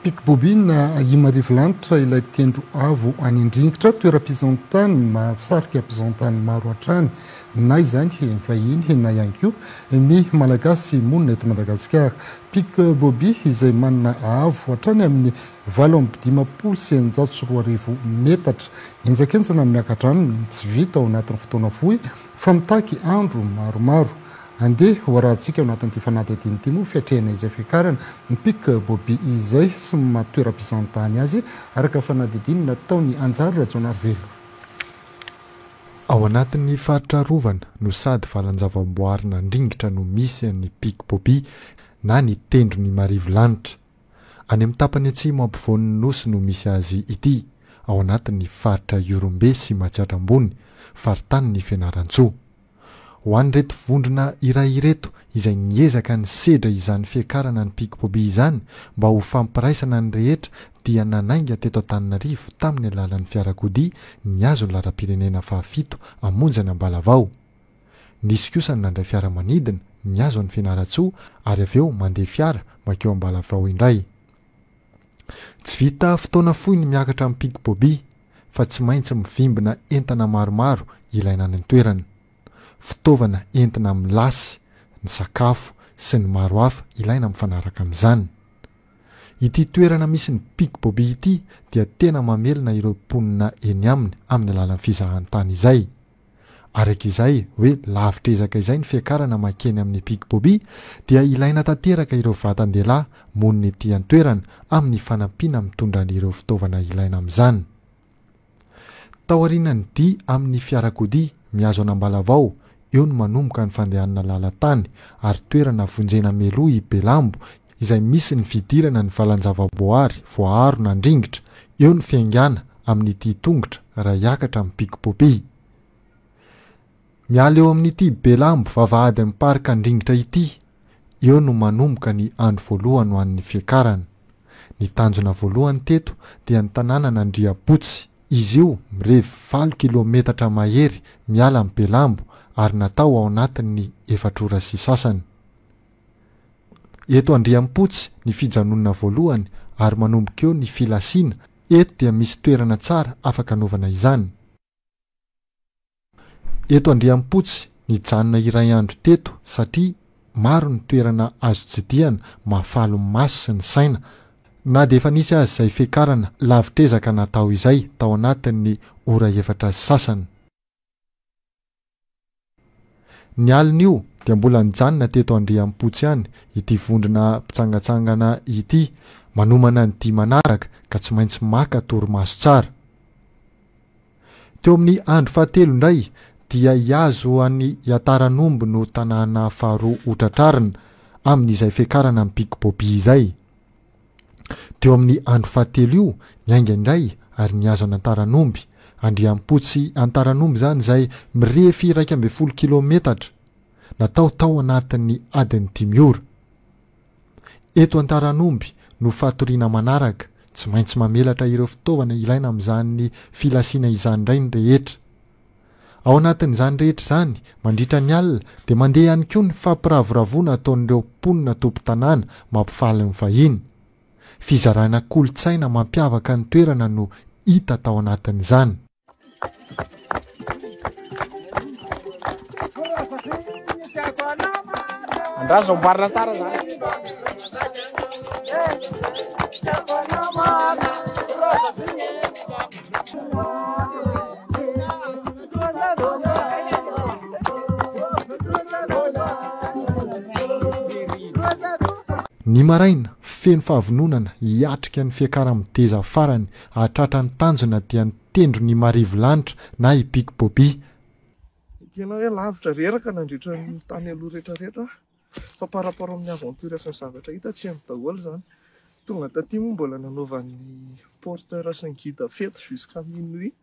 Pikbobina imarivolanitra ilay tendro avo any Andringitra toeram-pizahatany mahasarika mpizahatany maro hatrany na izany heny vahiny na ihany koa ny malagasy monina eto Madagasikara. Pikbobi izay manana avo hatrany amin'ny 8,540 metatra enjakenjana miakatrano tsy vita ao anatin'ny fotoana fohy fa mitaky andro maromaro. Andeha hoarahantsika ao anatin'ity fanadihadiana ity moa fiatrehana izay fiakarana ny Pikbobi izay sy matoeram-pizahatany azy araka fanadihadiana nataony Anjary Rajaonarivelo. Ao anatin'ny faritra Rovana no sady valan-java-boahary Andringitra no misy ny Pikbobi na ny tendro ny Marivolanitra. Any amin'ny tapany atsimo ampovoan'ny nosy no misy azy ity ao anatin'ny faritra Iorombe sy Matsiatrambony, faritany ny Fianarantsoa. Ho an'ireto vondrona iray ireto izay niezaka ny sedra izany fiakarana ny Pikbobi izany mba ho fampiraisana ny rehetra dia nanainga teto Antananarivo tamin'ny alalan'ny fiarakodia niazo ny laram-pirenena 7 amonjany Ambalavao. Nisy kosa ny nandray fiaramanidina niazo ny Fianarantsoa ary avy eo mandeha fiara makeo Ambalavao indray. Tsy vita fotoana fohy ny miakatra amin'ny Pikbobi fa tsy maintsy mivimbina entana maromaro ilaina ny toerana. Fitaovana entina milasy, ny sakafo sy ny maro hafa ilaina mifanaraka amin'izany. Ity toerana misy ny Pikbobi ity dia tena mamelona ireo mponina eny aminy amin'ny alalan'ny fizahantany izay. Araka izay hoe lavitra ezaka izay ny fiakarana makeny amin'ny Pikbobi dia ilaina tanteraka ireo vatan-dehilahy monina ety an-toerana amin'ny fanampiana mitondra ireo fitaovana ilaina amin'izany. Tao aorian'ny dia amin'ny fiarakodia miazo an'Ambalavao eo no manomboka ny fandehanana lalan-tany ary toerana vonjena meloa i Belambo izay misy ny fidirana ny valan-java-boahary voaharo Andringitra eo ny fiaingana amin'ity tongotra raha hiakatra amin'ny Pikbobi. Miala eo amin'ity Belambo vavahady amin'ny parika Andringitra ity eo no manomboka ny andro voalohany ho an'ny fiakarana. Ny tanjona voalohany teto dia ny tanàna n'Andriabotsy. Izy io mirevy 7 kilometatra mahery miala amin'ny Belambo ary natao ao anatin'ny 4 ora sy sasany. Eto Andriampotsy ny fijanonana voalohany ary manomboka eo ny filasiana. Eto dia misy toerana tsara afaka anaovana izany. Eto Andriampotsy nijanona iray andro teto satria maro ny toerana azo tsidihana mahafaly ny maso sy ny saina. Na dia efa nisy azy izay fiakarana lavitrezaka natao izay tao anatin'ny ora 4 sy sasany. Ny alin'io dia mbola nijanona teto Andriampotsy ihany ity vondrona mpitsangatsangana ity manomana ny dia manaraka ka tsy maintsy maka torimaso tsara. Teo amin'ny andro fahatelo indray dia hiazo an'ny Iataran'omby no tanàna faharoa hotratrarina amin'izay fiakarana amin'ny Pikbobi izay. Teo amin'ny andro fahatelo io niainga indray ary niazo an'Antaran'omby. Andriampotsy Antaran'omby zany izay mirefy 12 kilometatra natao tao anatin'ny adiny 5 ora. Eto Antaran'omby no fatoriana manaraka tsy maintsy mamelatra ireo fitaovana ilaina amin'izany filasiana izany indray ny rehetra. Ao anatin'izany rehetra izany mandritra ny alina dia mandeha ihany koa ny fampiravoravona ataon'ireo mponina tompon-tanàna mampifaly ny vahiny. Fizarana kolontsaina mampiavaka ny toerana no hita tao anatin'izany. Andraso amboarina tsara zany. Ny maraina feno fahavononana hiatrika ny fiakara-miteza farany hahatratra ny tanjona dia ny tendro ny Marivolanitra na i Pikbobi. Tena hoe lavitra reraka nandritra ny tany aloha rehetrarehetra fa paraporo amin'ny azo antory sy ny zavatra hita tsy amin'ny daholo izany. Tonga taty moa mbola nanaovan'ny porteur sy ny guide fety jusqu'à minuit.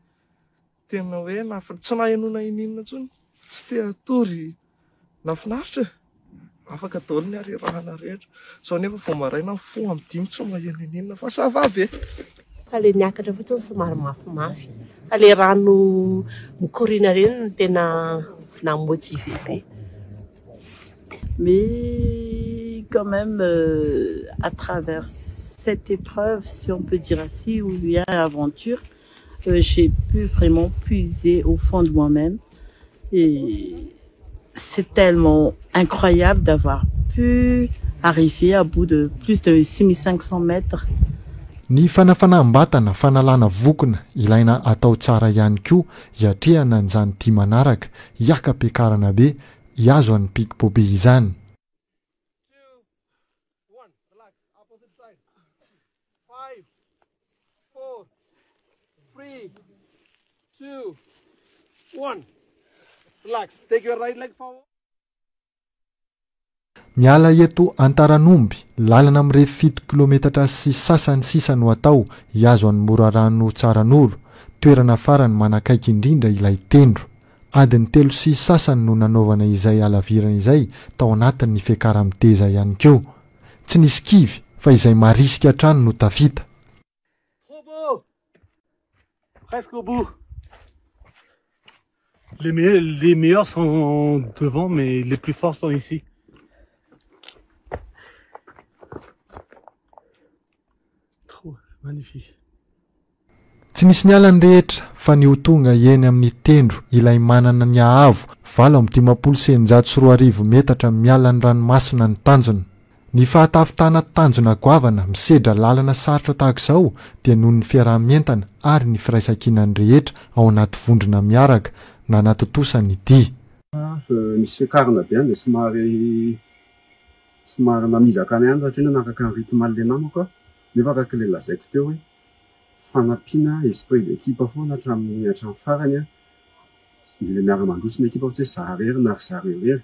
Tena hoe tsy nahenona ininona intsony tsy te hatory nafinaritra. Afaka daholo ny arerahana rehetra. Sao nefa vao maraina fo amin'ny 5 tsy maheno ininona fa ça va be. Ale niakatra fotsiny somary mafimafy. Ale rano mikorina reny no tena namotivé be. Mais quand même à travers cette épreuve, si on peut dire ainsi, où il y a l'aventure, j'ai pu vraiment puiser au fond de moi-même. Et c'est tellement incroyable d'avoir pu arriver à bout de plus de 6500 mètres. Ny fanafanam-batana fanalana vokona ilaina atao tsara ihany koa hiatrehana an'izany tia manaraka hiaka-piakarana be hiazo an'ny Pic Bobby izany. 2, 1, relax, opposite side. 5, 4, 3, 2, 1, relax. Take your right leg forward. Miala eto Antaranomby, lalana mirefy 7 kilometatra sy sasany sisa no atao hiazo an'ny Morarano Tsaranoro, toerana farany manakaiky indrindra ilay tendro. Adiny 3 sy sasany no nanaovana izay alavirana izay tao anatin'ny fiakaram-teza ihany koa. Tsy nisy kivy fa izay marisika hatrany no tafita. Trop beau. Presque au bout. Les meilleurs sont devant, mais les plus forts sont ici. Magnifique. Tsy nisy ny alany rehetra fa ny ho tonga eny amin'ny tendro ilay manana ny ahavo 724 metatra miala ny ranomasina ny tanjona. Ny fahatafitana tanjona goavana misedra lalana sarotra tahak'izao dia noho ny fiarahamientana ary ny firaisan-kinany rehetra ao anaty vondrona miaraka na natotosany ity. Misy fiakarana be any somary namizaka any any satria nanaraka ny rythme le namako nefa araka le lazaiko teo hoe fanampiana esprit d'équipe foana hatramin'ny farany mila miara-mandroso ny ekipa tsy hoe zaharery na ry zaharery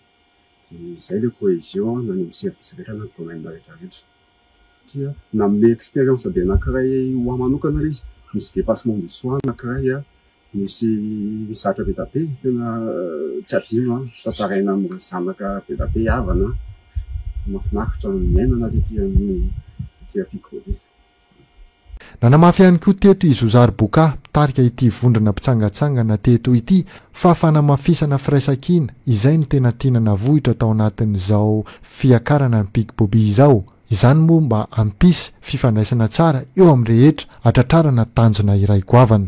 zay le cohésion na ny service rehetra na ny domaine rehetra rehetra satria nanome expérience be anankiray ho manokana izy misy dépassement de soi anankiray misy zatra be da be tena tsy adino tataraina amin'ny zanaka be da be havana mahafinaritra miainana ty Pic Bobby. Nanamafy ihany koa teto i Zozary Boka mpitarika ity vondrona mpitsangatsangana teto ity fa fanamafisana firaisan-kina izay no tena tianana vohitra tao anatin'izao fiakarana ny Pic Bobby izao. Izany moa mba hampisy fifandraisana tsara eo amin'ny rehetra atratrarana tanjona iray goavana.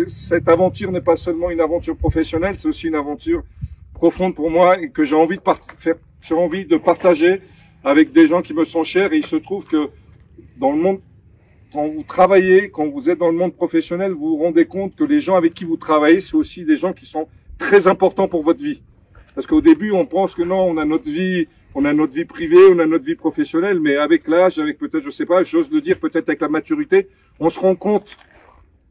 Cette aventure n'est pas seulement une aventure professionnelle, c'est aussi une aventure profonde pour moi et que j'ai envie de partager avec des gens qui me sont chers. Et il se trouve que dans le monde, quand vous travaillez, quand vous êtes dans le monde professionnel, vous vous rendez compte que les gens avec qui vous travaillez, c'est aussi des gens qui sont très importants pour votre vie. Parce qu'au début, on pense que non, on a notre vie privée, on a notre vie professionnelle, mais avec l'âge, avec peut-être, je sais pas, j'ose le dire, peut-être avec la maturité, on se rend compte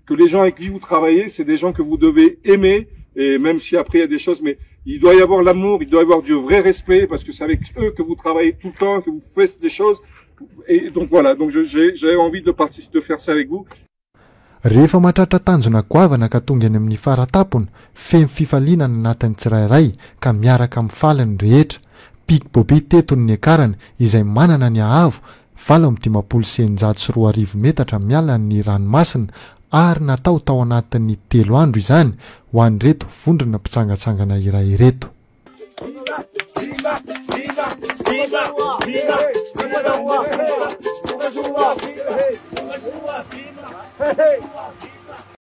que les gens avec qui vous travaillez, c'est des gens que vous devez aimer, et même si après il y a des choses, mais il doit y avoir l'amour, il doit y avoir du vrai respect, parce que c'est avec eux que vous travaillez tout le temps, que vous faites des choses, et donc voilà, donc j'ai envie de faire ça avec vous. Rehefa mahatratra tanjona goavana ka tonga any amin'ny faratapony, feno fifalinana anatin'ny tsirairay ka miaraka mifaly ny rehetra. Pic Bobby teto ny akarany izay manana ny ahavo 724 metatra miala ny ranomasina ary natao tao anatin'ny 3 andro izany ho an'ireto vondrona mpitsangatsangana iray ireto. Hey, hey.